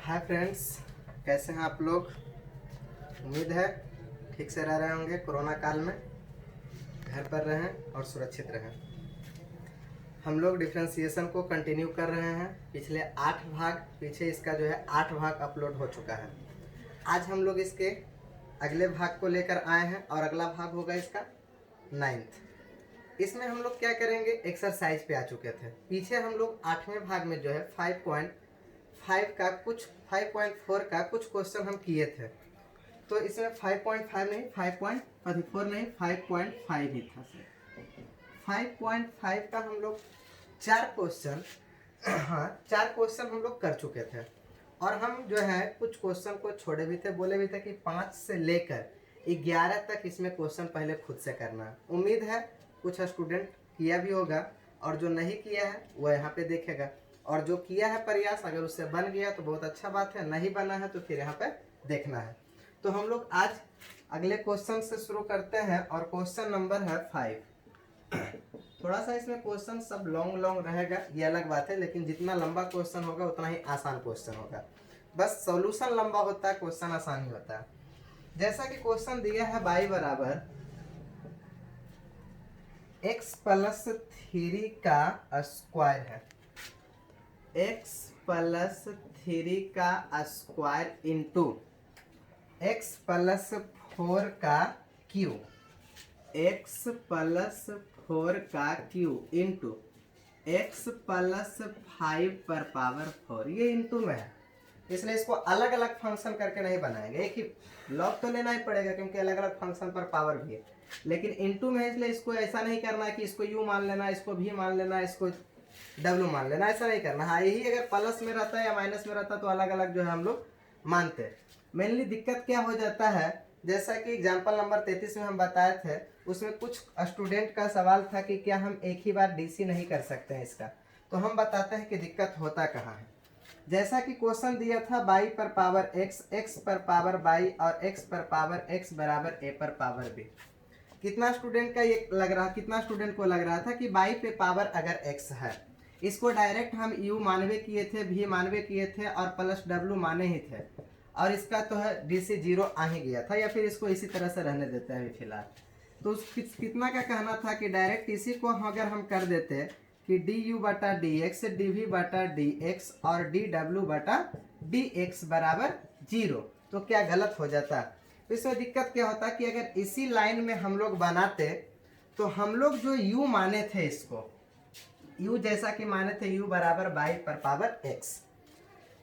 Hi friends, कैसे हैं आप लोग। उम्मीद है ठीक से रह रहे होंगे। कोरोना काल में घर पर रहें और सुरक्षित रहें। हम लोग डिफ्रेंसिएशन को कंटिन्यू कर रहे हैं। पिछले 8 भाग पीछे इसका जो है 8 भाग अपलोड हो चुका है। आज हम लोग इसके अगले भाग को लेकर आए हैं और अगला भाग होगा इसका 9th। इसमें हम लोग क्या करेंगे, एक्सरसाइज पे आ चुके थे। पीछे हम लोग 8वें भाग में जो है 5.5 का कुछ 5.4 का कुछ क्वेश्चन हम किए थे। तो इसमें 5.5 नहीं 5.4 नहीं 5.5 ही था। 5.5 का हम लोग 4 क्वेश्चन चार क्वेश्चन हम लोग कर चुके थे। और हम जो है कुछ क्वेश्चन को छोड़े भी थे, बोले भी थे कि 5 से लेकर 11 तक इसमें क्वेश्चन पहले खुद से करना है। उम्मीद है कुछ स्टूडेंट किया भी होगा और जो नहीं किया है वो यहाँ पे देखेगा, और जो किया है प्रयास अगर उससे बन गया तो बहुत अच्छा बात है, नहीं बना है तो फिर यहाँ पे देखना है। तो हम लोग आज अगले क्वेश्चन से शुरू करते हैं और क्वेश्चन नंबर है 5। थोड़ा सा इसमें क्वेश्चन सब लॉन्ग रहेगा, ये अलग बात है, लेकिन जितना लंबा क्वेश्चन होगा उतना ही आसान क्वेश्चन होगा। बस सॉल्यूशन लंबा होता है, क्वेश्चन आसान ही होता है। जैसा कि क्वेश्चन दिया है y बराबर x प्लस 3 का स्क्वायर है। x प्लस 3 का स्क्वायर इंटू x प्लस 4 का क्यू, x प्लस 4 का क्यू इंटू x प्लस 5 पर पावर 4। ये इंटू में है इसलिए इसको अलग अलग फंक्शन करके नहीं बनाएंगे, एक ही लॉग तो लेना ही पड़ेगा क्योंकि अलग अलग फंक्शन पर पावर भी है। लेकिन इंटू में है इसलिए इसको ऐसा नहीं करना है कि इसको u मान लेना, इसको v मान लेना, इसको w मान लेना, ऐसा नहीं करना। हाँ, यही अगर प्लस में रहता है या माइनस में रहता है तो अलग अलग जो है हम लोग मानते हैं। मेनली दिक्कत क्या हो जाता है, जैसा कि एग्जाम्पल नंबर 33 में हम बताए थे, उसमें कुछ स्टूडेंट का सवाल था कि क्या हम एक ही बार डीसी नहीं कर सकते हैं इसका। तो हम बताते हैं कि दिक्कत होता कहाँ है। जैसा कि क्वेश्चन दिया था y पर पावर x, x पर पावर y और x पर पावर x बराबर a पर पावर b। कितना स्टूडेंट का ये लग रहा, कितना स्टूडेंट को लग रहा था कि y पे पावर अगर x है, इसको डायरेक्ट हम u मानवे किए थे, v मानवे किए थे और प्लस w माने ही थे, और इसका तो है डीसी 0 आ ही गया था, या फिर इसको इसी तरह से रहने देते हैं फिलहाल। तो कितना का कहना था कि डायरेक्ट इसी को अगर हम कर देते कि डी यू बटा डी एक्स, डी वी बटा डी एक्स और डी डब्ल्यू बटा डी एक्स बराबर 0, तो क्या गलत हो जाता। तो इसमें दिक्कत क्या होता कि अगर इसी लाइन में हम लोग बनाते तो हम लोग जो u माने थे, इसको u जैसा कि माने थे u बराबर y पर पावर x,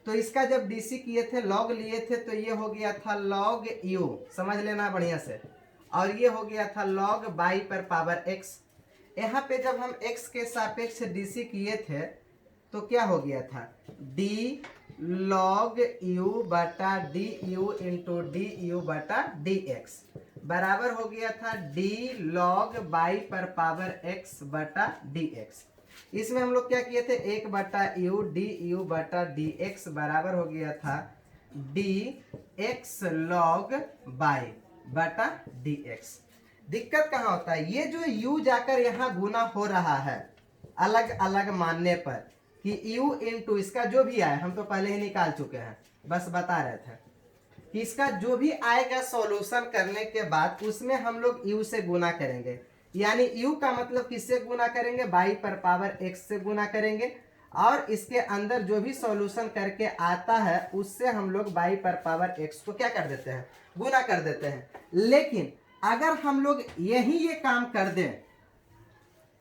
तो इसका जब डीसी किए थे लॉग लिए थे तो ये हो गया था लॉग u, समझ लेना बढ़िया से, और ये हो गया था लॉग y पर पावर x। यहाँ पे जब हम x के सापेक्ष डीसी किए थे तो क्या हो गया था, d log u बटा D you into D u बटा डी एक्स बराबर हो गया था d log y पर पावर x बटा डी एक्स। इसमें हम लोग क्या किए थे, 1 बटा यू डी यू बटा डी एक्स बराबर हो गया था डी एक्स लॉग y बटा डी एक्स। दिक्कत कहाँ होता है, ये जो u जाकर यहाँ गुना हो रहा है अलग अलग मानने पर कि u इंटू इसका जो भी आए, हम तो पहले ही निकाल चुके हैं, बस बता रहे थे कि इसका जो भी आएगा सॉल्यूशन करने के बाद उसमें हम लोग u से गुना करेंगे। यानी u का मतलब किससे गुना करेंगे, y पर पावर x से गुना करेंगे, और इसके अंदर जो भी सॉल्यूशन करके आता है उससे हम लोग y पर पावर x को क्या कर देते हैं, गुना कर देते हैं। लेकिन अगर हम लोग यही ये काम कर दें,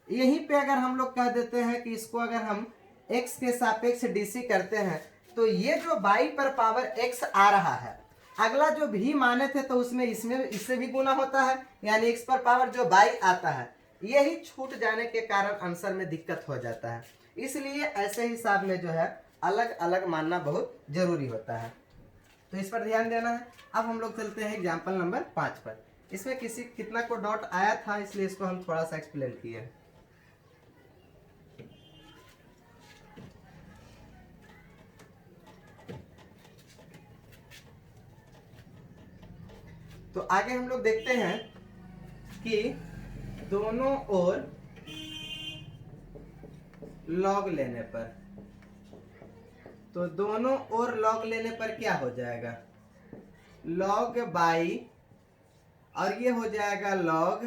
यहीं पे अगर हम लोग कह देते हैं कि इसको अगर हम x के सापेक्ष डीसी करते हैं तो ये जो y पर पावर x आ रहा है, अगला जो भी माने थे तो उसमें इससे भी गुना होता है, यानी x पर पावर जो y आता है, यही छूट जाने के कारण आंसर में दिक्कत हो जाता है। इसलिए ऐसे हिसाब में जो है अलग अलग मानना बहुत जरूरी होता है, तो इस पर ध्यान देना है। अब हम लोग चलते हैं एग्जाम्पल नंबर 5 पर। इसमें कितना को डॉट आया था इसलिए इसको हम थोड़ा सा एक्सप्लेन किए। तो आगे हम लोग देखते हैं कि दोनों ओर लॉग लेने पर तो दोनों ओर लॉग लेने पर क्या हो जाएगा, लॉग बाई, और ये हो जाएगा लॉग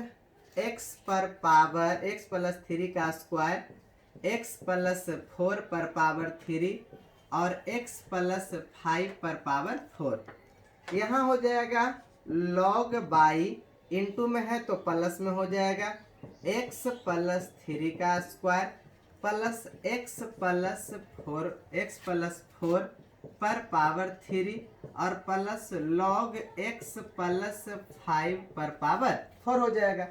एक्स पर पावर एक्स प्लस 3 का स्क्वायर एक्स प्लस 4 पर पावर 3 और एक्स प्लस 5 पर पावर 4। यहाँ हो जाएगा लॉग बाई, इंटू में है तो प्लस में हो जाएगा एक्स प्लस 3 का स्क्वायर प्लस एक्स प्लस 4 पर पावर 3 और प्लस लॉग एक्स प्लस 5 पर पावर 4 हो जाएगा।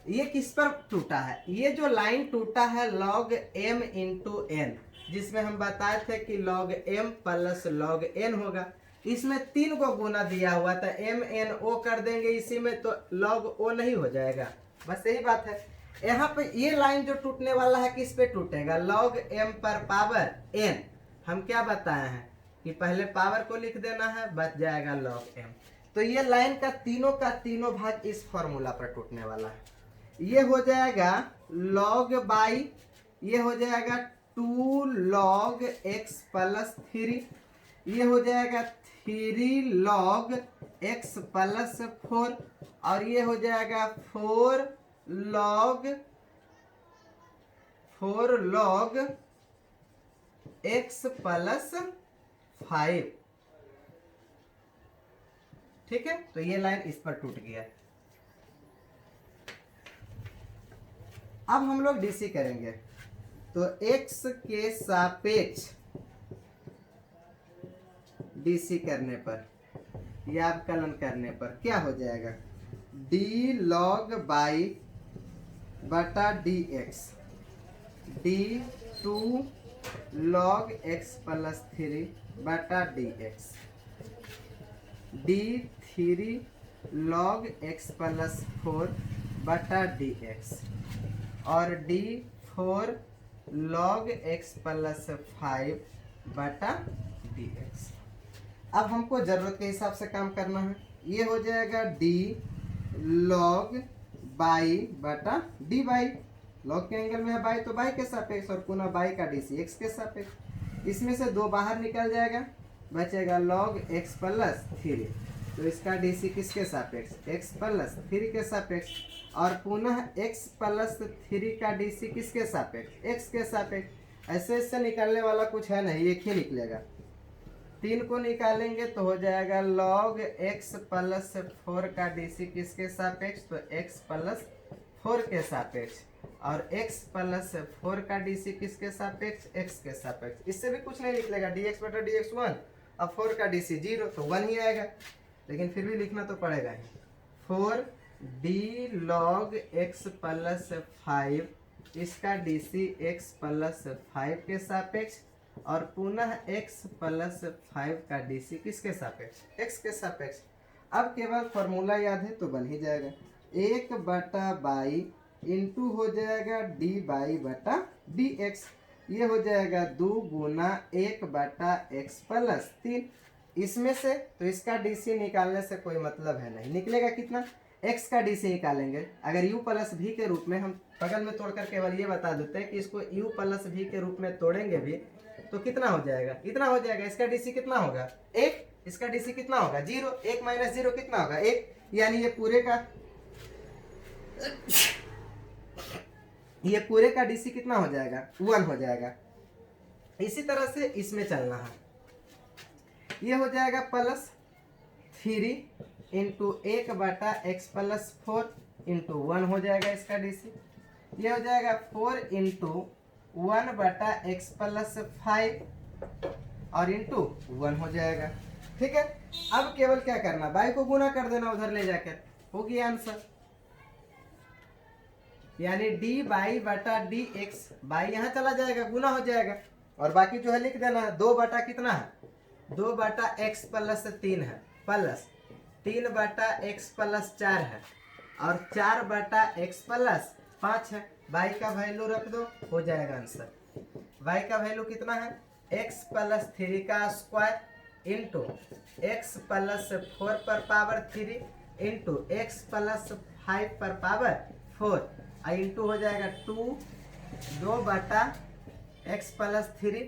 ये किस पर टूटा है, ये जो लाइन टूटा है लॉग m इंटू एन, जिसमें हम बताए थे कि log m plus log n होगा। इसमें 3 को गुना दिया हुआ था, m n o कर देंगे इसी में तो लॉग o नहीं हो जाएगा, बस यही बात है। यहाँ पे ये लाइन जो टूटने वाला है किस पे टूटेगा, लॉग m पर पावर n। हम क्या बताए हैं कि पहले पावर को लिख देना है, बच जाएगा लॉग m। तो ये लाइन का तीनों भाग इस फॉर्मूला पर टूटने वाला है। ये हो जाएगा लॉग बाई, ये हो जाएगा 2 लॉग x प्लस 3, ये हो जाएगा 3 लॉग x प्लस 4 और ये हो जाएगा 4 लॉग x प्लस 5। ठीक है, तो ये लाइन इस पर टूट गया। अब हम लोग डीसी करेंगे, तो x के सापेक्ष डीसी करने पर या अवकलन करने पर क्या हो जाएगा, d log बाई बटा dx, d 2 log x plus 3 बटा dx, d 3 log x plus 4 बटा dx और d 4 log x प्लस 5 बटा dx। अब हमको जरूरत के हिसाब से काम करना है। ये हो जाएगा d log बाई बटा d बाई, लॉग के एंगल में है बाई तो बाई के सापेक्ष और पुनः बाई का डीसी x के सापेक्ष। इसमें से 2 बाहर निकल जाएगा, बचेगा log x प्लस 3, तो इसका डीसी किसके सापेक्ष, x प्लस 3 के सापेक्ष और पुनः x प्लस 3 का डीसी किसके सापेक्ष, x के सापेक्ष। ऐसे इससे निकालने वाला कुछ है नहीं, एक ही निकलेगा। 3 को निकालेंगे तो हो जाएगा log x प्लस 4 का डीसी किसके सापेक्ष, तो x प्लस 4 के सापेक्ष और x प्लस 4 का डीसी किसके सापेक्ष, x के सापेक्ष। इससे भी कुछ नहीं निकलेगा, dx बटा dx 1 और 4 का डीसी 0 तो 1 ही आएगा, लेकिन फिर भी लिखना तो पड़ेगा ही। 4 d log x प्लस 5, इसका डीसी x प्लस 5 के सापेक्ष और पुनः x प्लस 5 का डीसी किसके सापेक्ष, x के सापेक्ष। अब केवल फॉर्मूला याद है तो बन ही जाएगा, 1 बटा बाई इंटू हो जाएगा d बाई बटा dx, ये हो जाएगा 2 गुना 1 बटा x प्लस 3। इसमें से तो इसका डीसी निकालने से कोई मतलब है नहीं, निकलेगा कितना, x का डीसी निकालेंगे। अगर u प्लस v के रूप में हम बगल में तोड़कर केवल ये बता देते हैं कि इसको u प्लस v के रूप में तोड़ेंगे भी तो कितना हो जाएगा, इतना हो जाएगा। इसका डीसी कितना होगा 1, इसका डीसी कितना होगा 0, 1 माइनस 0 कितना होगा 1, यानी ये पूरे का डीसी कितना हो जाएगा 1 हो जाएगा। इसी तरह से इसमें चलना है, ये हो जाएगा प्लस 3 इंटू 1 बटा एक्स प्लस 4 इंटू 1 हो जाएगा इसका डीसी। ये हो जाएगा 4 इंटू 1 बटा एक्स प्लस 5 और इंटू 1 हो जाएगा। ठीक है, अब केवल क्या करना, बाई को गुना कर देना उधर ले जाकर, हो गया आंसर। यानी d बाई बटा डी एक्स, बाई यहाँ चला जाएगा गुना हो जाएगा और बाकी जो है लिख देना। 2 बटा कितना है, 2 बटा एक्स प्लस 3 है, प्लस 3 बटा एक्स प्लस 4 है और 4 बटा एक्स प्लस 5 है। बाई का वैल्यू रख दो, हो जाएगा आंसर। बाई का वैल्यू कितना है, एक्स प्लस 3 का स्क्वायर इंटू एक्स प्लस 4 पर पावर 3 इंटू एक्स प्लस 5 पर पावर 4 इंटू हो जाएगा 2 बटा एक्स प्लस 3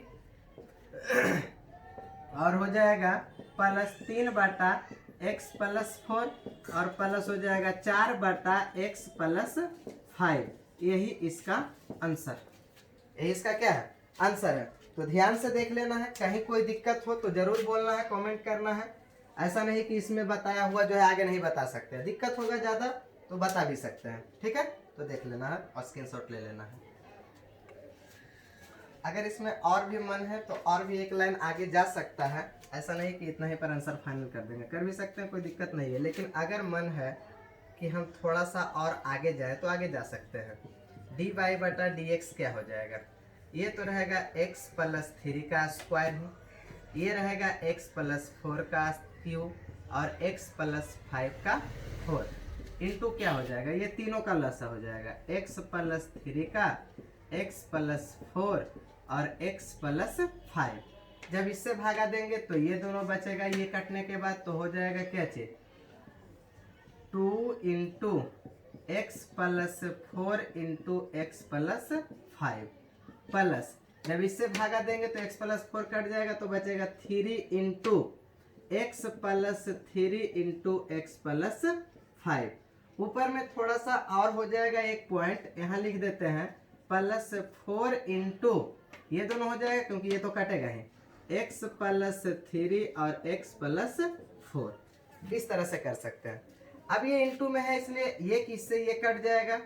और हो जाएगा +3/x+4 और प्लस हो जाएगा 4/x+5। यही इसका आंसर, यही इसका क्या है आंसर है। तो ध्यान से देख लेना है, कहीं कोई दिक्कत हो तो जरूर बोलना है, कमेंट करना है। ऐसा नहीं कि इसमें बताया हुआ जो है आगे नहीं बता सकते, दिक्कत होगा ज़्यादा तो बता भी सकते हैं, ठीक है। तो देख लेना है और स्क्रीनशॉट ले लेना है। अगर इसमें और भी मन है तो और भी एक लाइन आगे जा सकता है, ऐसा नहीं कि इतना ही पर आंसर फाइनल कर देंगे, कर भी सकते हैं, कोई दिक्कत नहीं है। लेकिन अगर मन है कि हम थोड़ा सा और आगे जाए तो आगे जा सकते हैं। dy/dx क्या हो जाएगा, ये तो रहेगा x+3 का स्क्वायर है, ये रहेगा x+4 का क्यूब और x+5 का 4 इंटू क्या हो जाएगा, ये तीनों का लसा हो जाएगा, x+3 का x+4 और x+5। जब इससे भागा देंगे तो ये दोनों बचेगा, ये कटने के बाद तो हो जाएगा क्या चीज 2 into x+4 into x+5 plus, जब इससे भागा देंगे तो x+4 कट जाएगा तो बचेगा 3 इंटू x+3 इंटू x+5। ऊपर में थोड़ा सा और हो जाएगा एक पॉइंट, यहाँ लिख देते हैं +4 इंटू, ये दोनों हो जाएगा क्योंकि ये तो कटेगा ही, x+3 और x+4। इस तरह से कर सकते हैं। अब ये इंटू में है इसलिए एक इससे ये कट जाएगा,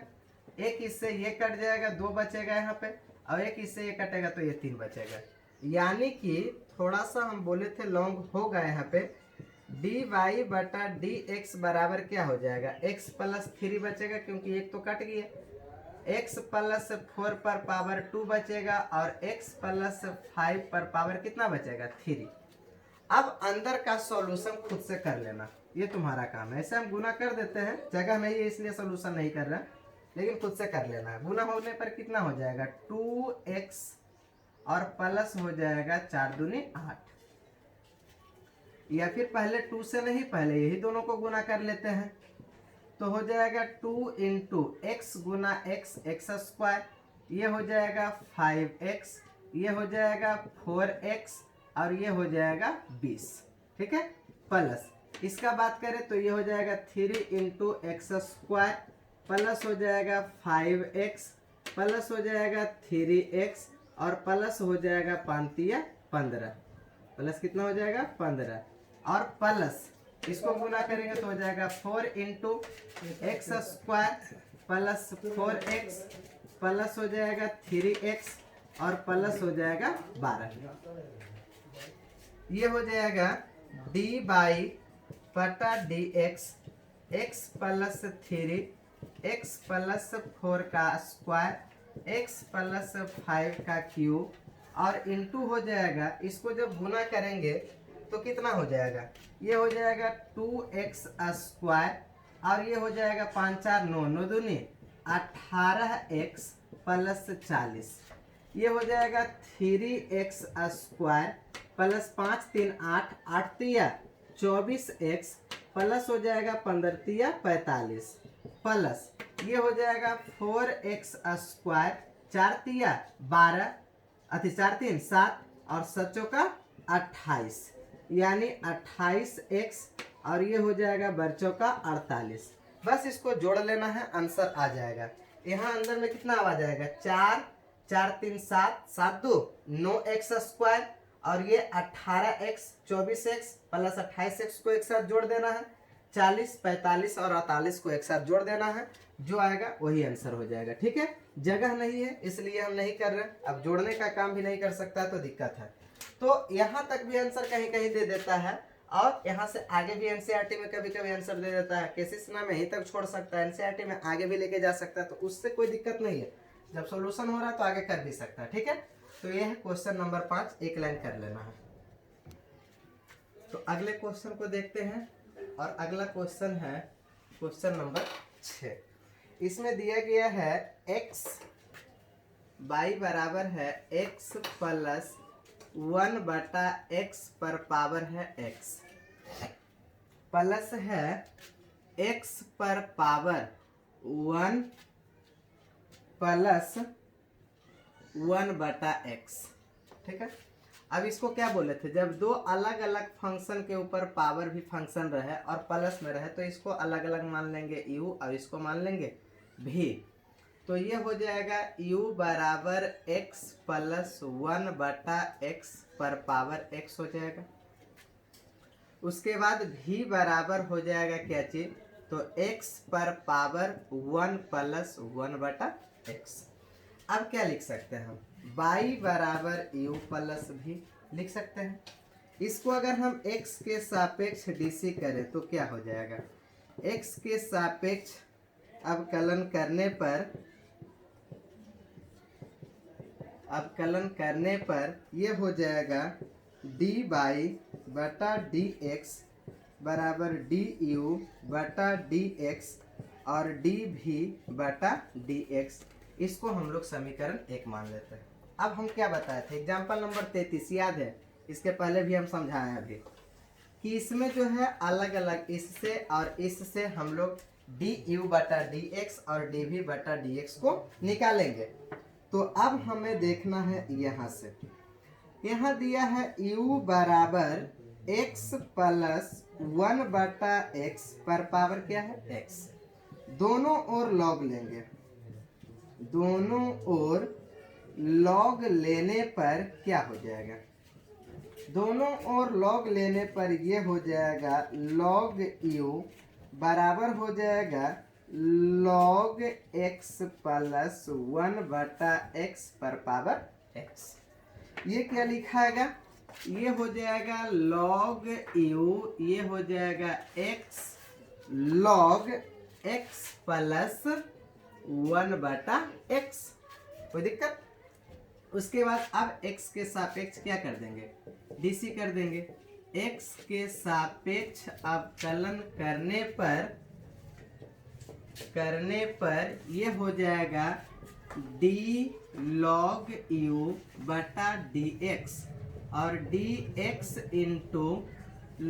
एक इससे ये कट जाएगा, 2 बचेगा यहाँ पे, और एक इससे ये कटेगा तो ये 3 बचेगा। यानी कि थोड़ा सा हम बोले थे लॉन्ग होगा यहाँ पे, dy/dx बराबर क्या हो जाएगा, x+3 बचेगा क्योंकि एक तो कट गया, x+4 पर पावर 2 बचेगा और x+5 पर पावर कितना बचेगा 3। अब अंदर का सॉल्यूशन खुद से कर लेना, ये तुम्हारा काम है। ऐसे हम गुना कर देते हैं, जगह नहीं है इसलिए सॉल्यूशन नहीं कर रहे, लेकिन खुद से कर लेना है। गुना होने पर कितना हो जाएगा 2x और प्लस हो जाएगा 4 दूनी 8, या फिर पहले 2 से नहीं, पहले यही दोनों को गुना कर लेते हैं तो हो जाएगा 2 इंटू एक्स गुना एक्स, एक्स स्क्वायर, ये हो जाएगा 5x, ये हो जाएगा 4x और ये हो जाएगा 20, ठीक है। प्लस इसका बात करें तो ये हो जाएगा 3 इंटू एक्स स्क्वायर प्लस हो जाएगा 5x प्लस हो जाएगा 3x और प्लस हो जाएगा 15, प्लस कितना हो जाएगा 15 और प्लस इसको गुना करेंगे तो हो जाएगा 4 into x square plus 4x plus हो जाएगा 3x और प्लस हो जाएगा 12। ये हो जाएगा dy/dx x+3 x+4 का स्क्वायर x+5 का क्यूब और इंटू हो जाएगा, इसको जब गुना करेंगे तो कितना हो जाएगा, ये हो जाएगा 2x स्क्वायर और ये हो जाएगा 5 4 9 9 दूनी 18x प्लस 40, ये हो जाएगा 3x स्क्वायर प्लस 5 3 8 8 तिया 24x प्लस हो जाएगा 15 तिया 45 प्लस ये हो जाएगा 4x स्क्वायर 4 तिया 12 अति 4 3 7 और 7 का 28, यानी 28x और ये हो जाएगा बच्चों का 48। बस इसको जोड़ लेना है, आंसर आ जाएगा। यहाँ अंदर में कितना आ जाएगा 4 4 3 7 7 2 9x स्क्वायर और ये 18x 24x प्लस 28x को एक साथ जोड़ देना है, 40 45 और 48 को एक साथ जोड़ देना है, जो आएगा वही आंसर हो जाएगा, ठीक है। जगह नहीं है इसलिए हम नहीं कर रहे, अब जोड़ने का काम भी नहीं कर सकता तो दिक्कत है। तो यहाँ तक भी आंसर कहीं कहीं दे देता है और यहाँ से आगे भी एनसीईआरटी में कभी कभी आंसर दे देता है, केसेस ना में यहीं तक छोड़ सकता है, एनसीईआरटी में आगे भी लेके जा सकता है, तो उससे कोई दिक्कत नहीं है। जब सोल्यूशन हो रहा है तो आगे कर भी सकता है, ठीक है। तो ये है क्वेश्चन नंबर 5, एक लाइन कर लेना है। तो अगले क्वेश्चन को देखते हैं और अगला क्वेश्चन है क्वेश्चन नंबर 6। इसमें दिया गया है x y बराबर है x प्लस 1/x पर पावर है x प्लस है x पर पावर 1 प्लस 1/x, ठीक है। अब इसको क्या बोले थे, जब दो अलग अलग फंक्शन के ऊपर पावर भी फंक्शन रहे और प्लस में रहे तो इसको अलग अलग मान लेंगे u और इसको मान लेंगे v। तो ये हो जाएगा u बराबर x प्लस 1/x पर पावर x हो जाएगा। उसके बाद v बराबर हो जाएगा क्या चीज, तो x पर पावर 1 प्लस 1/x। अब क्या लिख सकते हैं हम, y बराबर u प्लस v लिख सकते हैं। इसको अगर हम x के सापेक्ष डीसी करें तो क्या हो जाएगा, x के सापेक्ष अवकलन करने पर ये हो जाएगा dy बटा dx बराबर du बटा dx और dv बटा dx। इसको हम लोग समीकरण 1 मान लेते हैं। अब हम क्या बताए थे, एग्जाम्पल नंबर 33 याद है, इसके पहले भी हम समझाए हैं अभी कि इसमें जो है अलग अलग इससे और इससे हम लोग du बटा dx और dv बटा dx को निकालेंगे। तो अब हमें देखना है यहाँ से, यहाँ दिया है u बराबर x प्लस 1/x पर पावर क्या है x। दोनों ओर लॉग लेंगे, दोनों ओर लॉग लेने पर क्या हो जाएगा, दोनों ओर लॉग लेने पर ये हो जाएगा log u बराबर हो जाएगा log x प्लस 1/x पर पावर x। ये क्या लिखाएगा, ये हो जाएगा log u, ये हो जाएगा x log x plus 1/x। कोई दिक्कत। उसके बाद अब x के सापेक्ष क्या कर देंगे, डीसी कर देंगे। x के सापेक्ष अवकलन करने पर ये हो जाएगा d log u बटा dx और dx into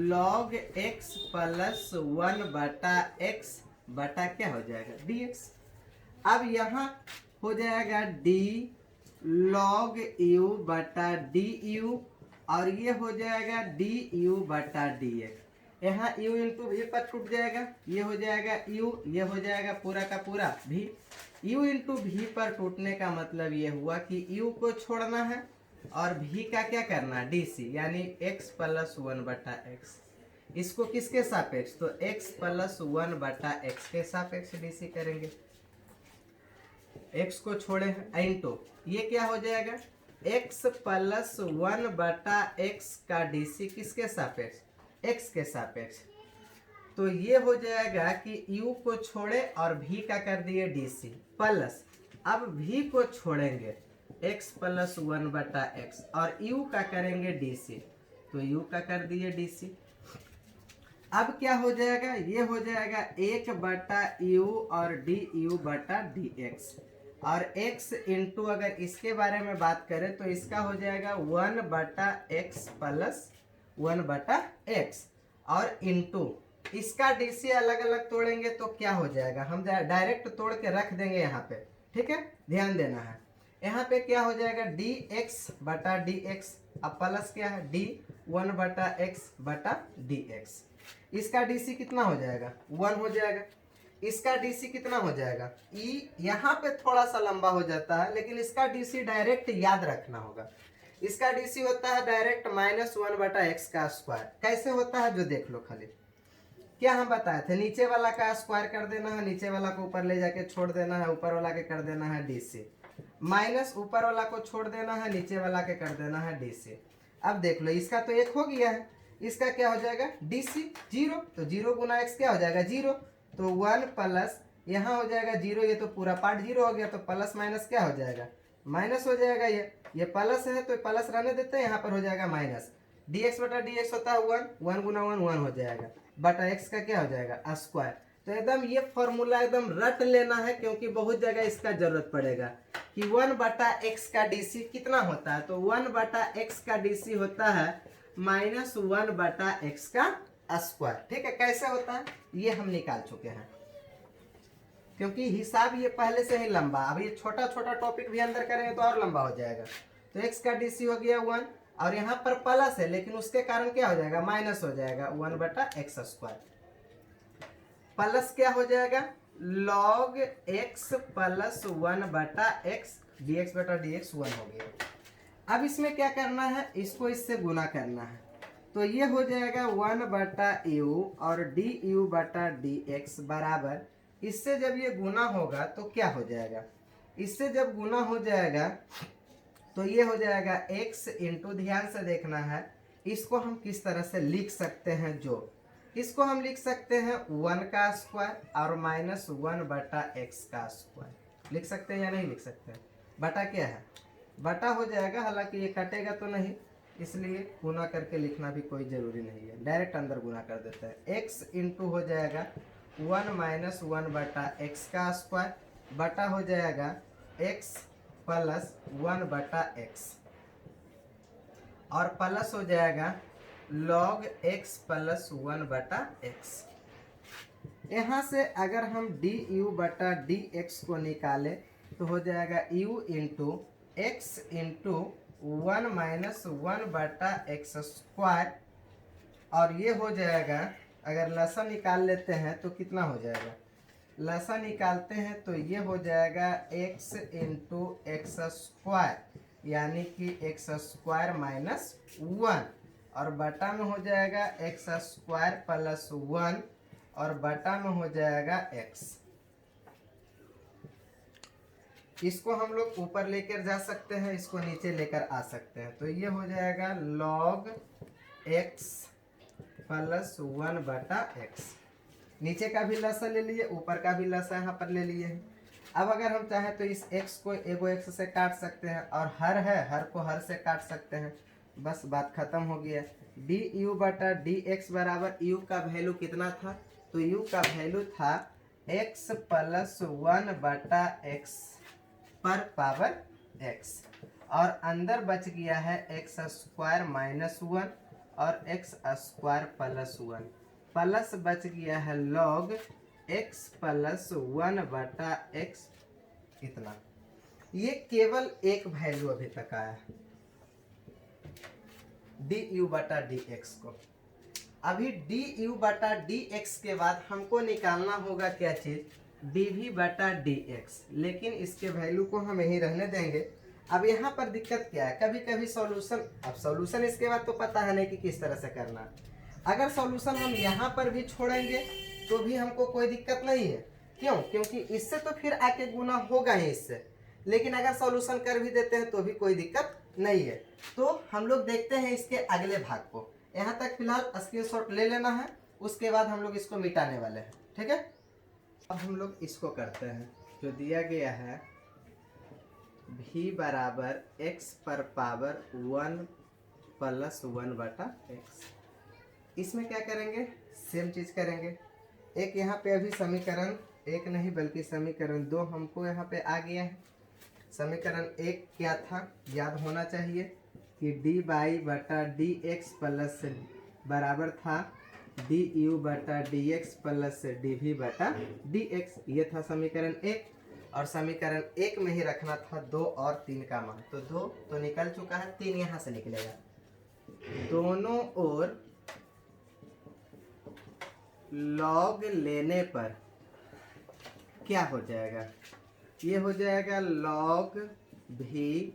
log x plus 1/x बटा क्या हो जाएगा dx। अब यहाँ हो जाएगा d log u बटा du और ये हो जाएगा du बटा dx। यहाँ u इंटू v पर टूट जाएगा, ये हो जाएगा u, ये हो जाएगा पूरा का पूरा v। u इंटू v पर टूटने का मतलब ये हुआ कि u को छोड़ना है और v का क्या करना है dc, यानी x प्लस 1/x। इसको किसके सापेक्ष, तो x प्लस 1/x के सापेक्ष डीसी करेंगे। x को छोड़े इंटू ये क्या हो जाएगा x प्लस 1/x का डीसी किसके सापेक्ष, x के सापेक्ष। तो ये हो जाएगा कि u को छोड़े और v का कर दिए डीसी प्लस, अब v को छोड़ेंगे x प्लस 1/x और u का करेंगे डीसी, तो u का कर दिए डीसी। अब क्या हो जाएगा, ये हो जाएगा 1/u और du बटा dx और x इंटू अगर इसके बारे में बात करें तो इसका हो जाएगा 1/x प्लस 1/x और इंटू इसका डीसी अलग अलग तोड़ेंगे तो क्या हो जाएगा, हम डायरेक्ट तोड़ के रख देंगे यहाँ पे, ठीक है, ध्यान देना है। यहाँ पे क्या हो जाएगा dx बटा dx, अब प्लस क्या है d 1/x बटा dx। इसका डीसी कितना हो जाएगा 1 हो जाएगा। इसका डीसी कितना हो जाएगा e, यहाँ पे थोड़ा सा लंबा हो जाता है लेकिन इसका डीसी डायरेक्ट याद रखना होगा। इसका डीसी होता है डायरेक्ट -1/x का स्क्वायर। कैसे होता है जो देख लो खाली, क्या हम बताए थे, नीचे वाला का स्क्वायर कर देना है, नीचे वाला को ऊपर ले जाके छोड़ देना है, ऊपर वाला के कर देना है डीसी, माइनस ऊपर वाला को छोड़ देना है, नीचे वाला के कर देना है डीसी। अब देख लो इसका तो 1 हो गया है, इसका क्या हो जाएगा डीसी 0, तो 0 गुना x क्या हो जाएगा 0, तो 1 प्लस यहाँ हो जाएगा 0, ये तो पूरा पार्ट 0 हो गया, तो प्लस माइनस क्या हो जाएगा माइनस हो जाएगा। ये प्लस है तो प्लस रहने देते हैं, यहाँ पर हो जाएगा माइनस। dx बटा dx होता है 1 गुना 1 हो जाएगा बटा x का क्या हो जाएगा स्क्वायर। तो एकदम ये फॉर्मूला एकदम रट लेना है क्योंकि बहुत जगह इसका जरूरत पड़ेगा कि 1/x का डीसी कितना होता है, तो 1/x का डीसी होता है -1/x का स्क्वायर। ठीक है, कैसे होता है ये हम निकाल चुके हैं क्योंकि हिसाब ये पहले से ही लंबा, अब ये छोटा छोटा टॉपिक भी अंदर करेंगे तो और लंबा हो जाएगा। तो x का डीसी हो गया 1 और यहाँ पर प्लस है, लेकिन उसके कारण क्या हो जाएगा, माइनस हो जाएगा 1/x²। प्लस क्या हो जाएगा, log x plus 1/x, dx/dx 1 हो गया। अब इसमें क्या करना है, इसको इससे गुना करना है, तो ये हो जाएगा 1/u और du/dx बराबर, इससे जब ये गुना होगा तो क्या हो जाएगा, इससे जब गुना हो जाएगा तो ये हो जाएगा x इंटू, ध्यान से देखना है, इसको हम किस तरह से लिख सकते हैं, जो इसको हम लिख सकते हैं 1 का स्क्वायर और माइनस 1/x का स्क्वायर। लिख सकते हैं या नहीं लिख सकते हैं, बटा क्या है, बटा हो जाएगा, हालांकि ये कटेगा तो नहीं, इसलिए गुना करके लिखना भी कोई ज़रूरी नहीं है, डायरेक्ट अंदर गुना कर देते हैं। x इंटू हो जाएगा 1 माइनस 1/x का स्क्वायर बटा हो जाएगा x प्लस 1/x और प्लस हो जाएगा log x प्लस 1/x। यहाँ से अगर हम du/dx को निकालें तो हो जाएगा u into x into 1 minus 1/x², और ये हो जाएगा, अगर लसा निकाल लेते हैं तो कितना हो जाएगा, लसा निकालते हैं तो ये हो जाएगा x इंटू x², यानी कि x² माइनस 1, और बटा में हो जाएगा x² प्लस 1 और बटा में हो जाएगा x। इसको हम लोग ऊपर लेकर जा सकते हैं, इसको नीचे लेकर आ सकते हैं, तो ये हो जाएगा log x प्लस 1/x। नीचे का भी लसा ले लिए, ऊपर का भी लसा यहाँ पर ले लिए। अब अगर हम चाहें तो इस x को एगो x से काट सकते हैं, और हर है, हर को हर से काट सकते हैं, बस बात खत्म हो गया। du/dx बराबर u का वैल्यू कितना था, तो u का वैल्यू था x प्लस 1/x पर पावर x, और अंदर बच गया है x² माइनस 1 और x² प्लस 1, प्लस बच गया है log x प्लस 1/x, इतना। ये केवल एक वैल्यू अभी तक आया है du/dx को। अभी du/dx के बाद हमको निकालना होगा क्या चीज, dv/dx, लेकिन इसके वैल्यू को हम यही रहने देंगे। अब यहाँ पर दिक्कत क्या है, कभी कभी सॉल्यूशन, अब सॉल्यूशन इसके बाद तो पता है नहीं कि किस तरह से करना है, अगर सॉल्यूशन हम यहाँ पर भी छोड़ेंगे तो भी हमको कोई दिक्कत नहीं है, क्यों, क्योंकि इससे तो फिर आके गुना होगा ही इससे, लेकिन अगर सॉल्यूशन कर भी देते हैं तो भी कोई दिक्कत नहीं है। तो हम लोग देखते हैं इसके अगले भाग को, यहाँ तक फिलहाल स्क्रीनशॉट ले लेना है, उसके बाद हम लोग इसको मिटाने वाले हैं, ठीक है। अब हम लोग इसको करते हैं, जो दिया गया है v बराबर x पर पावर 1 प्लस 1/x। इसमें क्या करेंगे, सेम चीज़ करेंगे। एक यहाँ पे अभी समीकरण, एक नहीं बल्कि समीकरण 2 हमको यहाँ पे आ गया है। समीकरण 1 क्या था, याद होना चाहिए कि dy/dx प्लस बराबर था du/dx प्लस dv/dx, ये था समीकरण 1, और समीकरण 1 में ही रखना था 2 और 3 का मान, तो 2 तो निकल चुका है, 3 यहाँ से निकलेगा। दोनों ओर लॉग लेने पर क्या हो जाएगा, ये हो जाएगा log v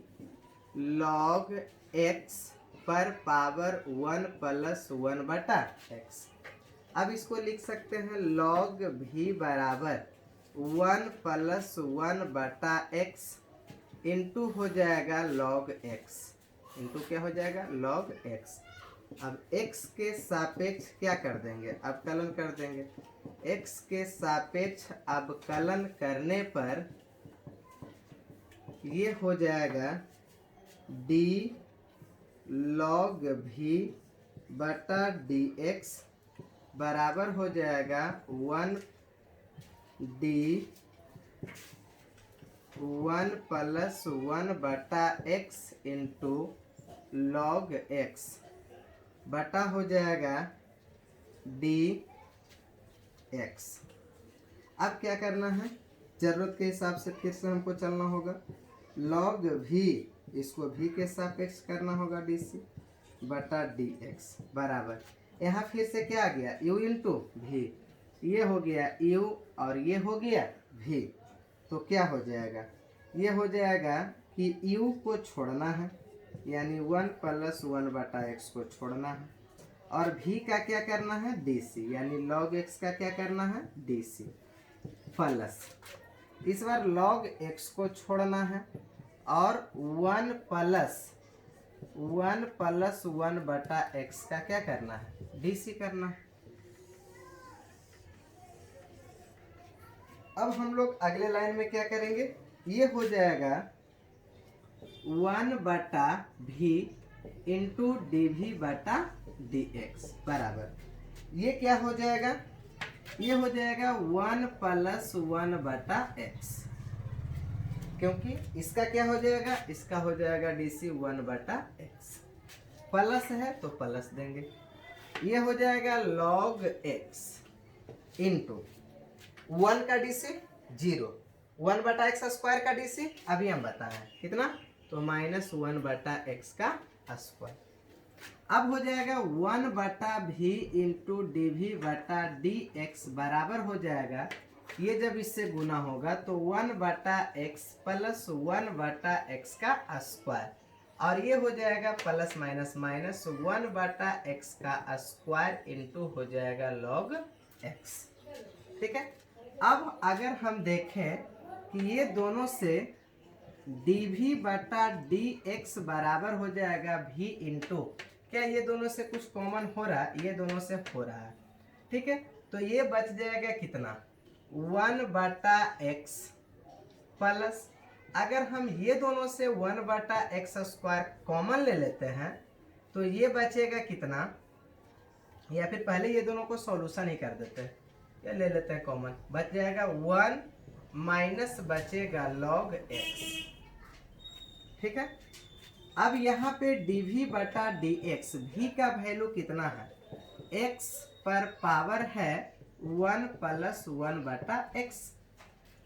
log x पर पावर 1 प्लस 1/x। अब इसको लिख सकते हैं log v बराबर 1 प्लस 1/x इंटू हो जाएगा log x, इंटू क्या हो जाएगा log x। अब x के सापेक्ष क्या कर देंगे, अवकलन कर देंगे। x के सापेक्ष अवकलन करने पर ये हो जाएगा d log v बटा dx बराबर हो जाएगा 1d 1 plus 1/x into log x बटा हो जाएगा dx। अब क्या करना है, जरूरत के हिसाब से फिर से हमको चलना होगा। log v, इसको v के सापेक्ष करना होगा dc, बटा डी एक्स बराबर, यहाँ फिर से क्या आ गया, u इंटू भी, ये हो गया u और ये हो गया v। तो क्या हो जाएगा, ये हो जाएगा कि u को छोड़ना है, यानी 1 प्लस 1 बटा x को छोड़ना है, और v का क्या करना है, dc, यानी log x का क्या करना है, dc, प्लस इस बार log x को छोड़ना है, और 1 प्लस 1 बटा x का क्या करना है, dc करना है। अब हम लोग अगले लाइन में क्या करेंगे, ये हो जाएगा 1 बटा भी इंटू डी भी बटा डी एक्स बराबर, ये क्या हो जाएगा, ये हो जाएगा 1 प्लस 1 बटा एक्स, क्योंकि इसका क्या हो जाएगा, इसका हो जाएगा डीसी 1 बटा एक्स, प्लस है तो प्लस देंगे, ये हो जाएगा log x इंटू 1 का डीसी 0, 1 बटा एक्स स्क्वायर का डीसी अभी हम बताएं कितना, तो -1 बटा एक्स का स्क्वायर। अब हो जाएगा 1 बटा भी इंटू डी भी बटा डी एक्स बराबर हो जाएगा, ये जब इससे गुना होगा तो 1 बटा एक्स प्लस 1 बटा एक्स का स्क्वायर, और ये हो जाएगा प्लस माइनस माइनस 1 बटा एक्स का स्क्वायर इंटू हो जाएगा log x। ठीक है, अब अगर हम देखें कि ये दोनों से डी भी बटा डी एक्स बराबर हो जाएगा भी इंटू, क्या ये दोनों से कुछ कॉमन हो रहा है, ये दोनों से हो रहा है। ठीक है, तो ये बच जाएगा कितना, 1 बटा एक्स प्लस, अगर हम ये दोनों से 1 बटा एक्स स्क्वायर कॉमन ले लेते हैं तो ये बचेगा कितना, या फिर पहले ये दोनों को सॉल्यूशन ही कर देते हैं, ये ले लेते हैं कॉमन, बच जाएगा 1 माइनस बचेगा log x। ठीक है, अब यहाँ पे dv बटा dx, v का वैल्यू कितना है, x पर पावर है 1 प्लस 1 बटा x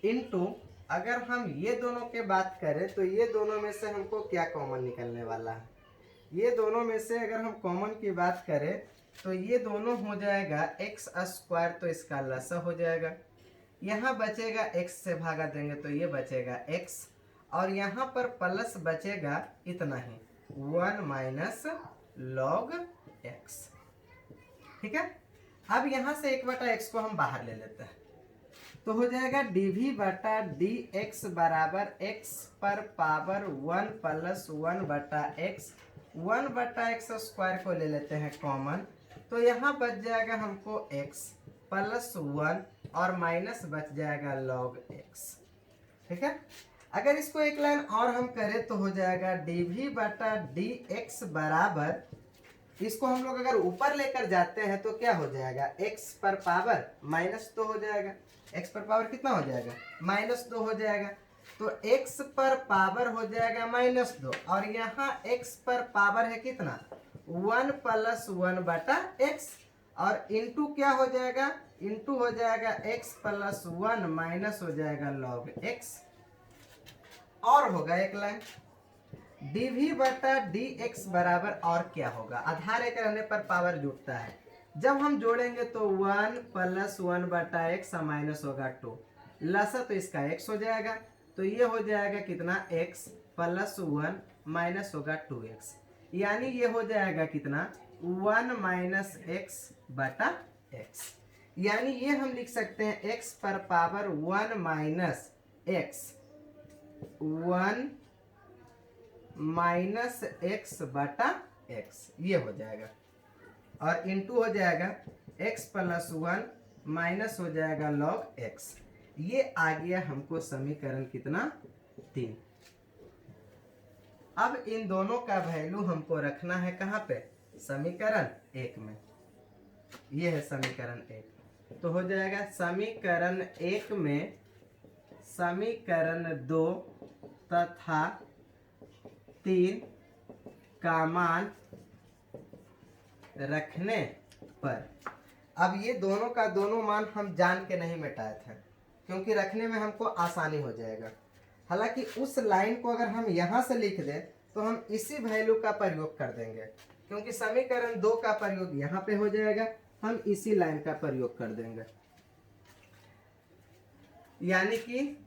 इंटू, अगर हम ये दोनों के बात करें तो ये दोनों में से हमको क्या कॉमन निकलने वाला है, ये दोनों में से अगर हम कॉमन की बात करें तो ये दोनों हो जाएगा एक्स स्क्वायर, तो इसका लसा हो जाएगा, यहाँ बचेगा x से भागा देंगे तो ये बचेगा x, और यहाँ पर प्लस बचेगा इतना ही 1 माइनस log x। ठीक है, अब यहाँ से 1 बटा x को हम बाहर ले लेते हैं, तो हो जाएगा dv बटा dx बराबर x पर पावर 1 प्लस 1 बटा x, 1 बटा एक्स स्क्वायर को ले लेते हैं कॉमन, तो यहाँ बच जाएगा हमको x प्लस 1 और माइनस बच जाएगा log x। ठीक है, अगर इसको एक लाइन और हम करें तो हो जाएगा dv बटा dx बराबर, इसको हम लोग अगर ऊपर लेकर जाते हैं तो क्या हो जाएगा, x पर पावर माइनस 2 हो जाएगा, x पर पावर कितना हो जाएगा, -2 हो जाएगा, तो x पर पावर हो जाएगा -2, और यहाँ x पर पावर है कितना, 1 प्लस 1 बटा x, और इंटू क्या हो जाएगा, इंटू हो जाएगा x प्लस 1 माइनस हो जाएगा log x, और होगा एक लाइन dv बटा dx बराबर, और क्या होगा, आधार एक रहने पर पावर जुटता है, जब हम जोड़ेंगे तो 1 प्लस 1 बटा x माइनस होगा 2, लसा तो इसका x हो जाएगा, तो ये हो जाएगा कितना, x प्लस 1 माइनस होगा 2x, यानी ये हो जाएगा कितना, 1 माइनस x बटा x, यानी ये हम लिख सकते हैं x पर power 1 minus x, 1 minus x बटा x, ये हो जाएगा, और इंटू हो जाएगा x प्लस 1 माइनस हो जाएगा log x, ये आ गया हमको समीकरण कितना, 3। अब इन दोनों का वैल्यू हमको रखना है कहाँ पे, समीकरण 1 में, ये है समीकरण 1, तो हो जाएगा समीकरण 1 में समीकरण 2 तथा 3 का मान रखने पर, अब ये दोनों का दोनों मान हम जान के नहीं मिटाए थे, क्योंकि रखने में हमको आसानी हो जाएगा, हालांकि उस लाइन को अगर हम यहाँ से लिख दें तो हम इसी वैल्यू का प्रयोग कर देंगे, क्योंकि समीकरण 2 का प्रयोग यहाँ पे हो जाएगा, हम इसी लाइन का प्रयोग कर देंगे, यानी कि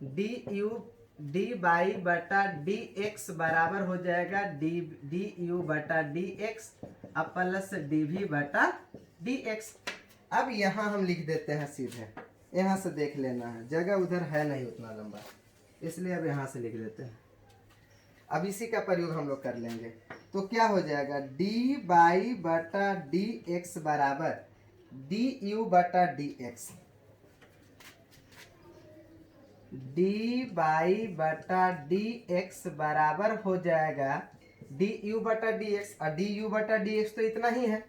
डी बाई बटा डी एक्स बराबर हो जाएगा डी यू बटा डी एक्स अब प्लस डी वी बटा डी एक्स। अब यहाँ हम लिख देते हैं सीधे, यहाँ से देख लेना है, जगह उधर है नहीं उतना लंबा, इसलिए अब यहाँ से लिख देते हैं। अब इसी का प्रयोग हम लोग कर लेंगे, तो क्या हो जाएगा डी बाई बटा डी एक्स बराबर डी यू बटा डी एक्स, डी बाई बटा डी एक्स बराबर हो जाएगा डी यू बटा डी एक्स, और डी यू बटा डी एक्स तो इतना ही है,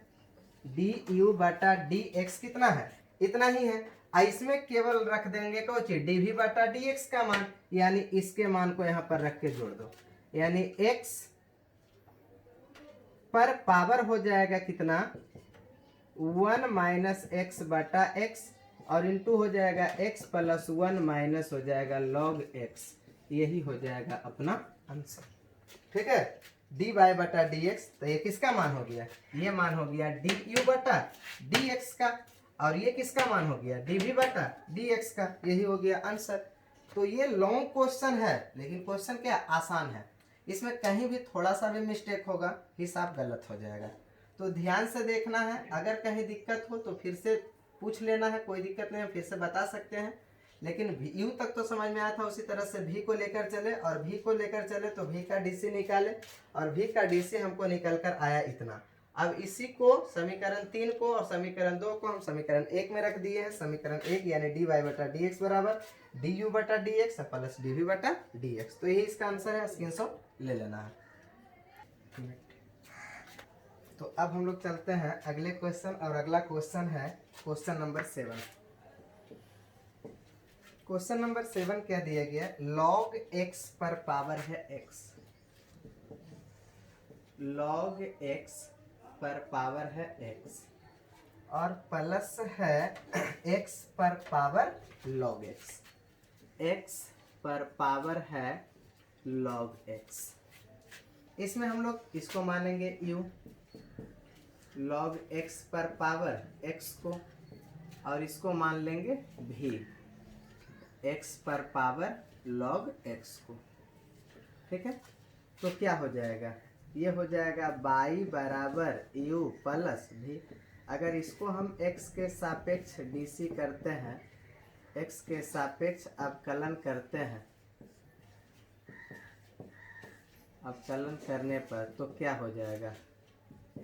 डी यू बटा डी एक्स कितना है, इतना ही है। इसमें केवल रख देंगे कौची डी वी बटा डी एक्स का मान, यानी इसके मान को यहाँ पर रख के जोड़ दो, यानी x पर पावर हो जाएगा कितना 1 माइनस एक्स बटा एक्स, और इंटू हो जाएगा x प्लस 1 माइनस हो जाएगा log x, यही हो जाएगा अपना आंसर। ठीक है, डी वाई बटा डी एक्स, तो ये किसका मान हो गया, ये मान हो गया डी यू बटा डी एक्स का, और ये किसका मान हो गया डी वी बटा डी एक्स का, यही हो गया आंसर। तो ये लॉन्ग क्वेश्चन है, लेकिन क्वेश्चन क्या आसान है, इसमें कहीं भी थोड़ा सा भी मिस्टेक होगा हिसाब गलत हो जाएगा, तो ध्यान से देखना है। अगर कहीं दिक्कत हो तो फिर से पूछ लेना है, कोई दिक्कत नहीं, हम फिर से बता सकते हैं। लेकिन यू तक तो समझ में आया था, उसी तरह से भी को लेकर चले, और भी को लेकर चले तो भी का डीसी निकाले, और भी का डीसी हमको निकल कर आया इतना। अब इसी को समीकरण 3 को और समीकरण 2 को हम समीकरण 1 में रख दिए हैं। समीकरण 1 यानी डी वाई बटा डी एक्स बराबर डी यू बटा d x plus d v बटा डी एक्स, तो यही इसका आंसर है, स्क्रीनशॉट ले लेना है। तो अब हम लोग चलते हैं अगले क्वेश्चन, और अगला क्वेश्चन है क्वेश्चन नंबर 7। क्वेश्चन नंबर 7 क्या दिया गया, log x पर पावर है x, log x पर पावर है x, और प्लस है x पर पावर log x, x पर पावर है log x। इसमें हम लोग इसको मानेंगे u, log x पर पावर x को, और इसको मान लेंगे v, x पर पावर log x को। ठीक है, तो क्या हो जाएगा, ये हो जाएगा बाई बराबर u प्लस v। अगर इसको हम x के सापेक्ष dc करते हैं, x के सापेक्ष अवकलन करते हैं, अवकलन करने पर तो क्या हो जाएगा,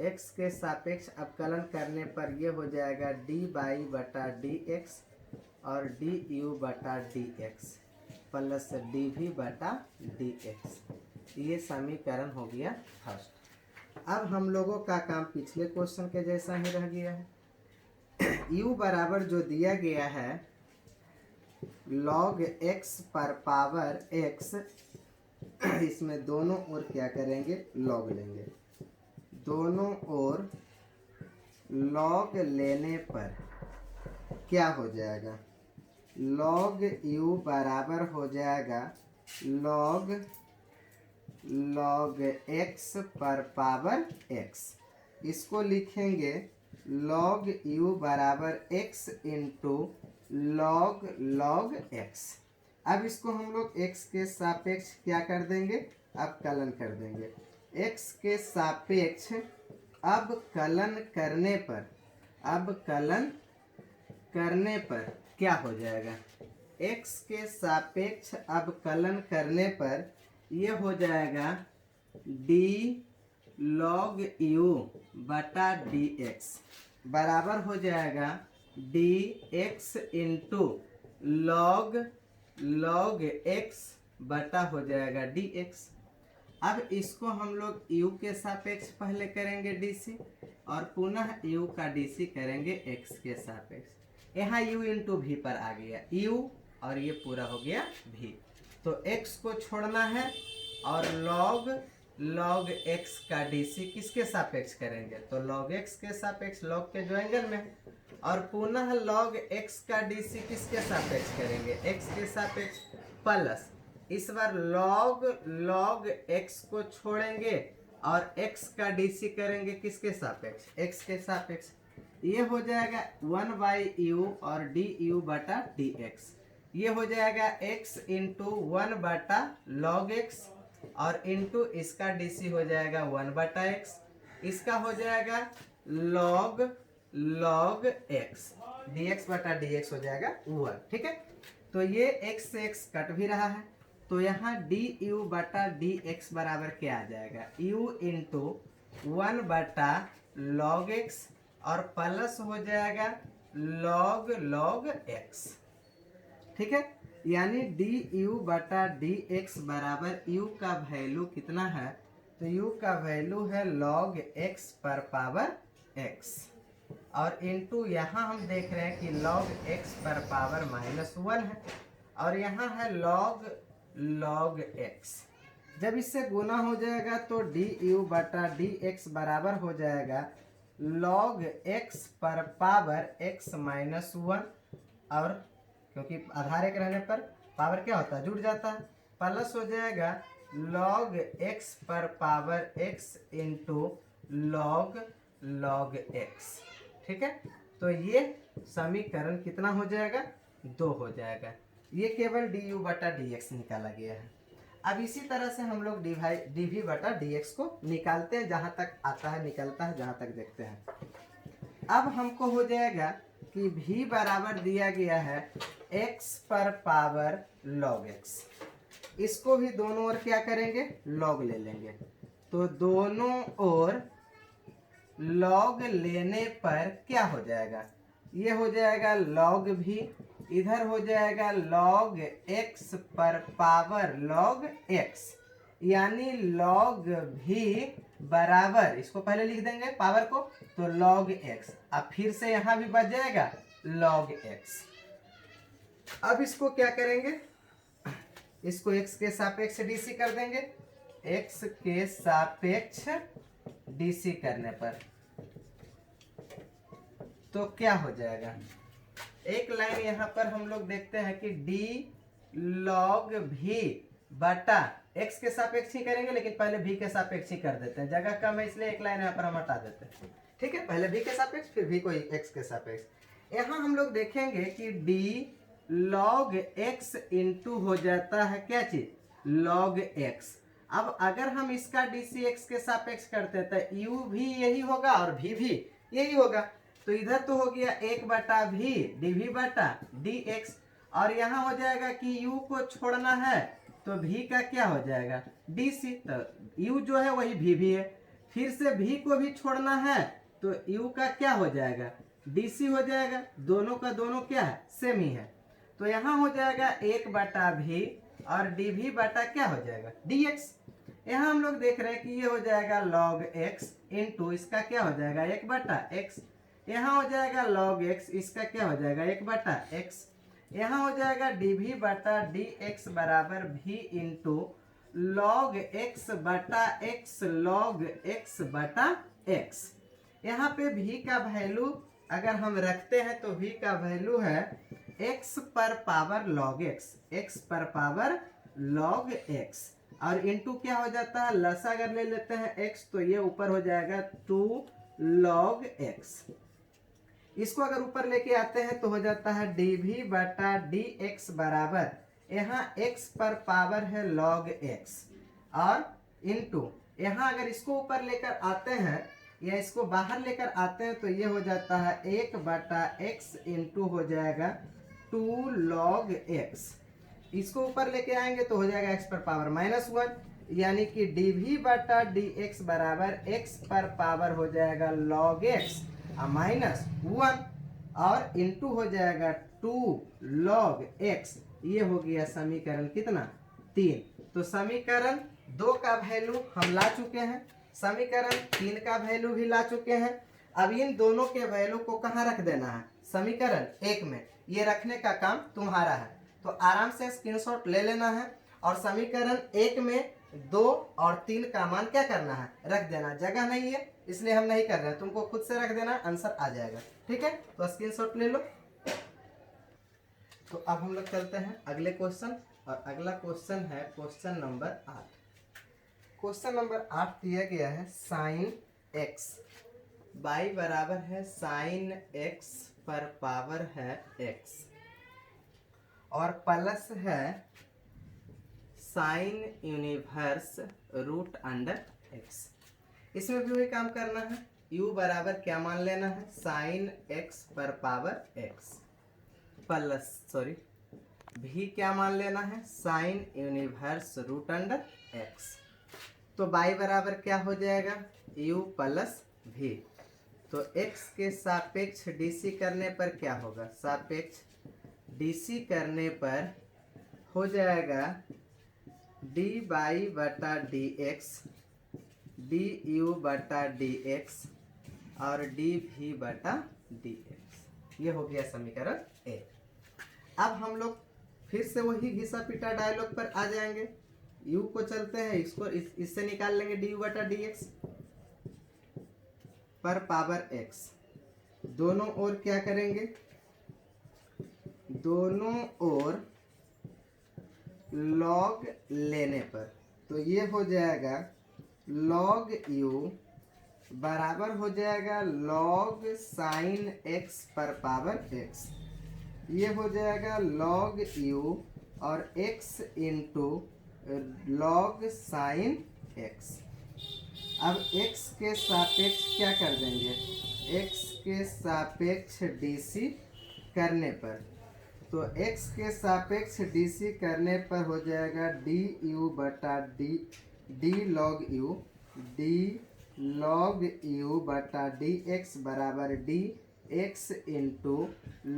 x के सापेक्ष अवकलन करने पर ये हो जाएगा डी बाई बटा डी एक्स और डी यू बटा d x plus d v बटा डी एक्स, ये समीकरण हो गया फर्स्ट। अब हम लोगों का काम पिछले क्वेश्चन के जैसा ही रह गया है। u बराबर जो दिया गया है log x पर पावर x, इसमें दोनों ओर क्या करेंगे log लेंगे, दोनों ओर log लेने पर क्या हो जाएगा, log u बराबर हो जाएगा log x पर पावर x, इसको लिखेंगे log u बराबर x इंटू log x। अब इसको हम लोग x के सापेक्ष क्या कर देंगे, अवकलन कर देंगे। x के सापेक्ष अवकलन करने पर, अवकलन करने पर क्या हो जाएगा, x के सापेक्ष अवकलन करने पर ये हो जाएगा d log u बटा डी एक्स बराबर हो जाएगा dx इंटू log x बटा हो जाएगा dx। अब इसको हम लोग u के सापेक्ष पहले करेंगे dc, और पुनः u का dc करेंगे x के सापेक्ष। यहाँ u इंटू v पर आ गया u, और ये पूरा हो गया v, तो x को छोड़ना है, और log x का dc किसके सापेक्ष करेंगे, तो log x के सापेक्ष, log के जो एंगल में, और पुनः log x का dc किसके सापेक्ष करेंगे, x के सापेक्ष, प्लस इस बार log x को छोड़ेंगे और x का dc करेंगे किसके सापेक्ष, x के सापेक्ष। ये हो जाएगा 1/u और du बटा dx। ये हो जाएगा x इंटू 1/log x और इंटू इसका dc हो जाएगा 1/x। इसका हो जाएगा log x, dx बटा dx हो जाएगा 1। ठीक है, तो ये x से x कट भी रहा है, तो यहाँ du बटा dx बराबर क्या आ जाएगा, u इंटू 1/log x और प्लस हो जाएगा log x। ठीक है, यानी du बटा dx बराबर u का वैल्यू कितना है, तो u का वैल्यू है log x पर पावर x और इंटू यहाँ हम देख रहे हैं कि log x पर पावर -1 है और यहाँ है log x। जब इससे गुना हो जाएगा तो du बटा dx बराबर हो जाएगा log x पर पावर x -1 और क्योंकि आधार एक रहने पर पावर क्या होता है, जुड़ जाता है, प्लस हो जाएगा log x पर power x into log x। ठीक है, तो ये समीकरण कितना हो जाएगा, 2 हो जाएगा। ये केवल du बटा dx निकाला गया है। अब इसी तरह से हम लोग dv बटा dx को निकालते हैं, जहाँ तक आता है निकलता है, जहाँ तक देखते हैं। अब हमको हो जाएगा कि v बराबर दिया गया है x पर पावर log x। इसको भी दोनों ओर क्या करेंगे, log ले लेंगे, तो दोनों ओर log लेने पर क्या हो जाएगा, ये हो जाएगा log v, इधर हो जाएगा log x पर पावर log x, यानी log v बराबर, इसको पहले लिख देंगे पावर को, तो log x। अब फिर से यहाँ भी बच जाएगा log x। अब इसको क्या करेंगे, इसको x के सापेक्ष dc कर देंगे, x के सापेक्ष dc करने पर तो क्या हो जाएगा, एक लाइन यहाँ पर हम लोग देखते हैं कि d log v बटा x के सापेक्ष ही करेंगे, लेकिन पहले v के सापेक्ष ही कर देते हैं, जगह कम है इसलिए एक लाइन यहाँ पर हम हटा देते हैं। ठीक है, पहले v के सापेक्ष फिर v को x के सापेक्ष। यहाँ हम लोग देखेंगे कि d log x इंटू हो जाता है क्या चीज, log x। अब अगर हम इसका dc x के सापेक्ष करते हैं तो u भी यही होगा और v भी यही होगा, तो इधर तो हो गया 1/v dv बटा dx और यहाँ हो जाएगा कि u को छोड़ना है तो v का क्या हो जाएगा dc, तो u जो है वही v भी है, फिर से v को भी छोड़ना है तो u का क्या हो जाएगा dc हो जाएगा, दोनों का दोनों क्या है, सेम ही है, तो यहाँ हो जाएगा 1/v और dv बटा क्या हो जाएगा dx। यहाँ हम लोग देख रहे हैं कि ये हो जाएगा log x इंटू इसका क्या हो जाएगा 1/x, यहाँ हो जाएगा log x, इसका क्या हो जाएगा 1/x, यहाँ हो जाएगा dv बटा dx बराबर v इंटू log x बटा x log x बटा x। यहाँ पे v का वैल्यू अगर हम रखते हैं तो v का वैल्यू है x पर पावर log x, x पर पावर log x और इंटू क्या हो जाता है, लसा अगर ले लेते हैं x तो ये ऊपर हो जाएगा 2 log x। इसको अगर ऊपर लेके आते हैं तो हो जाता है dv बटा dx बराबर, यहाँ x पर पावर है log x और इंटू यहाँ अगर इसको ऊपर लेकर आते हैं या इसको बाहर लेकर आते हैं तो ये हो जाता है 1/x इंटू हो जाएगा 2 log x। इसको ऊपर लेके आएंगे तो हो जाएगा x पर पावर -1, यानी कि dv बटा dx बराबर x पर पावर हो जाएगा log x -1 और इंटू हो जाएगा 2 log x। ये हो गया समीकरण कितना, 3। तो समीकरण 2 का वैल्यू हम ला चुके हैं, समीकरण 3 का वैल्यू भी ला चुके हैं। अब इन दोनों के वैल्यू को कहाँ रख देना है, समीकरण 1 में, ये रखने का काम तुम्हारा है, तो आराम से स्क्रीनशॉट ले लेना है और समीकरण 1 में 2 और 3 का मान क्या करना है, रख देना। जगह नहीं है इसलिए हम नहीं कर रहे हैं, तुमको खुद से रख देना, आंसर आ जाएगा। ठीक है, तो स्क्रीनशॉट ले लो। तो अब हम लोग चलते हैं अगले क्वेश्चन और अगला क्वेश्चन है क्वेश्चन नंबर 8। क्वेश्चन नंबर 8 दिया गया है साइन एक्स, y बराबर है साइन एक्स पर पावर है x और प्लस है sine inverse root under x। इसमें भी वही काम करना है, u बराबर क्या मान लेना है, साइन x पर पावर x प्लस भी क्या मान लेना है, sine inverse root under x। तो y बराबर क्या हो जाएगा, u प्लस भी। तो x के सापेक्ष dc करने पर क्या होगा, सापेक्ष dc करने पर हो जाएगा dy बटा dx, du बटा dx और dv बटा dx। ये हो गया समीकरण ए। अब हम लोग फिर से वही घिसा पिटा डायलॉग पर आ जाएंगे। u को चलते हैं, इसको इससे निकाल लेंगे du बटा dx पर पावर x। दोनों ओर क्या करेंगे, दोनों ओर log लेने पर तो ये हो जाएगा log u बराबर हो जाएगा log साइन x पर पावर x। ये हो जाएगा log u और x into log sine x। अब x के सापेक्ष क्या कर देंगे, x के सापेक्ष dc करने पर तो x के सापेक्ष dc करने पर हो जाएगा du बटा d log u, d log u बटा dx बराबर dx into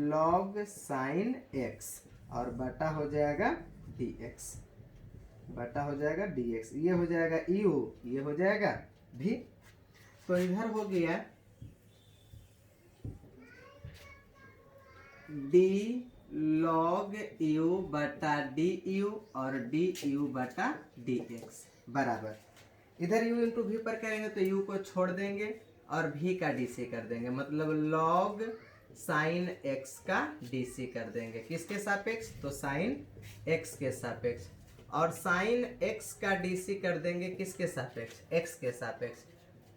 log sine x और बटा हो जाएगा dx, बटा हो जाएगा dx। ये हो जाएगा u, ये हो जाएगा भी। तो इधर हो गया d log u बटा du और du बटा dx बराबर, इधर u इंटू भी पर करेंगे तो u को छोड़ देंगे और v का dc कर देंगे, मतलब log साइन x का dc कर देंगे। किसके सापेक्ष, तो साइन x के सापेक्ष, और साइन x का dc कर देंगे किसके सापेक्ष, x के सापेक्ष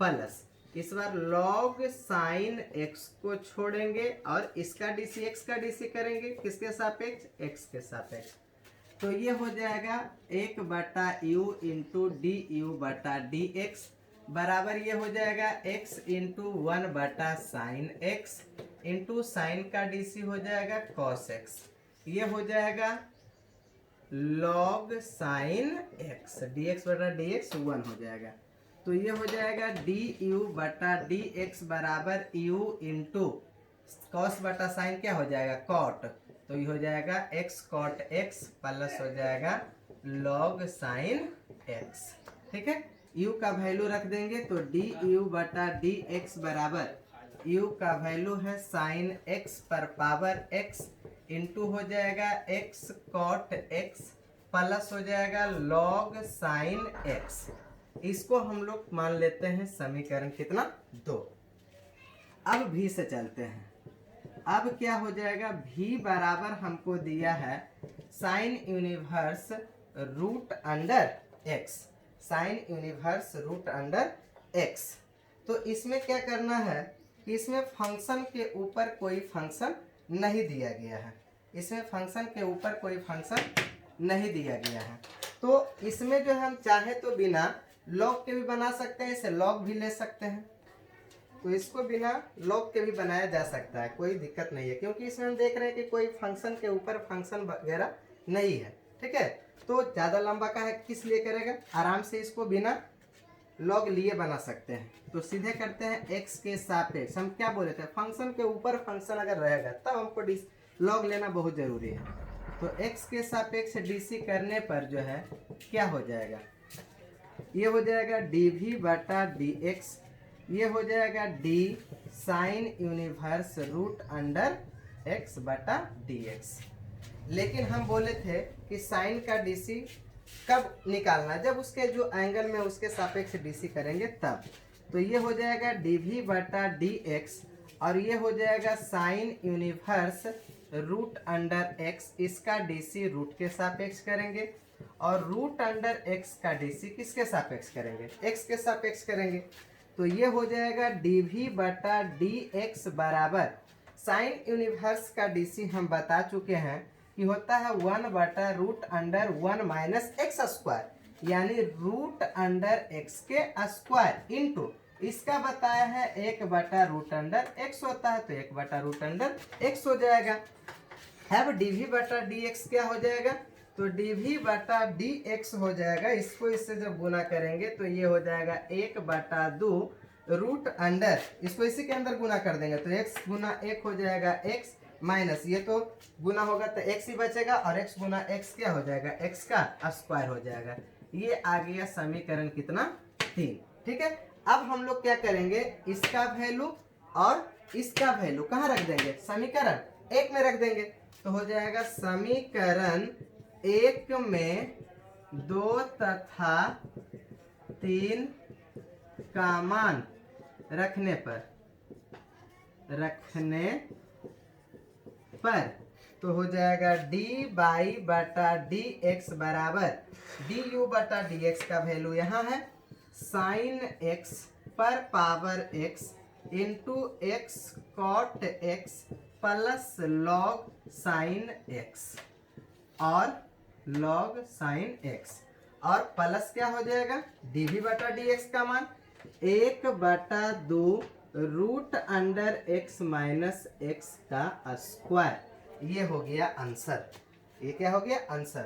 प्लस इस बार log साइन x को छोड़ेंगे और इसका dc x का dc करेंगे किसके सापेक्ष, x के सापेक्ष। तो ये हो जाएगा 1 बटा u इंटू डी यू बटा डी एक्स बराबर ये हो जाएगा x इंटू 1 बटा साइन x इंटू साइन का dc हो जाएगा cos x। ये हो जाएगा log साइन x, dx बटा dx 1 हो जाएगा। तो ये हो जाएगा du बटा dx बराबर u इंटू cos बटा साइन क्या हो जाएगा cot, तो ये हो जाएगा x cot x प्लस हो जाएगा log साइन x। ठीक है, u का वैल्यू रख देंगे तो du बटा dx बराबर u का वैल्यू है साइन x पर पावर x इंटू हो जाएगा x cot x प्लस हो जाएगा log साइन x। इसको हम लोग मान लेते हैं समीकरण कितना, 2। अब v से चलते हैं। अब क्या हो जाएगा, v बराबर हमको दिया है sine inverse root under x, sine inverse root under x। तो इसमें क्या करना है कि इसमें फंक्शन के ऊपर कोई फंक्शन नहीं दिया गया है, इसमें फंक्शन के ऊपर कोई फंक्शन नहीं दिया गया है। तो इसमें जो हम चाहे तो बिना लॉग के भी बना सकते हैं, इसे लॉग भी ले सकते हैं, तो इसको बिना लॉग के भी बनाया जा सकता है, कोई दिक्कत नहीं है, क्योंकि इसमें हम देख रहे हैं कि कोई फंक्शन के ऊपर फंक्शन वगैरह नहीं है। ठीक है, तो ज़्यादा लंबा का है किस लिए करेगा, आराम से इसको बिना लॉग लिए बना सकते हैं। तो सीधे करते हैं x के सापेक्ष, हम क्या बोले थे, फंक्शन के ऊपर फंक्शन अगर रहेगा तब हमको लॉग लेना बहुत ज़रूरी है। तो x के सापेक्ष dc करने पर जो है क्या हो जाएगा, ये हो जाएगा dv बटा dx, ये हो जाएगा d sine inverse root under x बटा dx। लेकिन हम बोले थे कि साइन का dc कब निकालना, जब उसके जो एंगल में उसके सापेक्ष dc करेंगे तब। तो ये हो जाएगा dv बटा dx और ये हो जाएगा sine inverse root under x, इसका dc रूट के सापेक्ष करेंगे और रूट अंडर एक्स का डीसी किसके सापेक्ष करेंगे, एक्स के सापेक्ष करेंगे। तो ये हो जाएगा डीवी बटा डी एक्स बराबर साइन यूनिवर्स का डीसी हम बता चुके हैं कि होता है 1 बटा root under 1 minus x square, यानी रूट अंडर एक्स के स्क्वायर इंटू इसका बताया है 1 बटा रूट अंडर एक्स होता है, तो 1 बटा रूट अंडर एक्स हो जाएगा। अब डीवी बटा डी एक्स क्या हो जाएगा, तो डीवी बटा डी एक्स हो जाएगा, इसको इससे जब गुना करेंगे तो ये हो जाएगा 1 बटा 2 रूट अंडर, इसको इसी के अंदर गुना कर देंगे तो x गुना 1 हो जाएगा x माइनस ये तो गुना होगा तो x ही बचेगा और x गुना x क्या हो जाएगा, x का स्क्वायर हो जाएगा। ये आ गया समीकरण कितना 3। ठीक है, अब हम लोग क्या करेंगे, इसका वैल्यू और इसका वैल्यू कहाँ रख देंगे, समीकरण 1 में रख देंगे। तो हो जाएगा समीकरण 1 में 2 तथा 3 का मान रखने पर तो हो जाएगा डी बाई बटा डी एक्स बराबर डी यू बटा डी एक्स का वैल्यू यहाँ है साइन एक्स पर power x into x cot x plus log sine x और लॉग साइन एक्स और प्लस क्या हो जाएगा डीवी बटा डी एक्स का मान 1 बटा 2 root under x minus x का स्क्वायर। ये हो गया आंसर, ये क्या हो गया आंसर।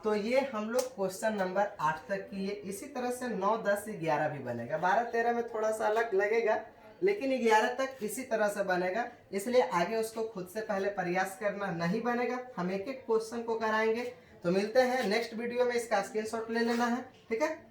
तो ये हम लोग क्वेश्चन नंबर 8 तक किए। इसी तरह से 9, 10, 11 भी बनेगा। 12, 13 में थोड़ा सा अलग लगेगा, लेकिन 11 तक इसी तरह से बनेगा, इसलिए आगे उसको खुद से पहले प्रयास करना, नहीं बनेगा हम एक एक क्वेश्चन को कराएंगे। तो मिलते हैं नेक्स्ट वीडियो में, इसका स्क्रीनशॉट ले लेना है, ठीक है।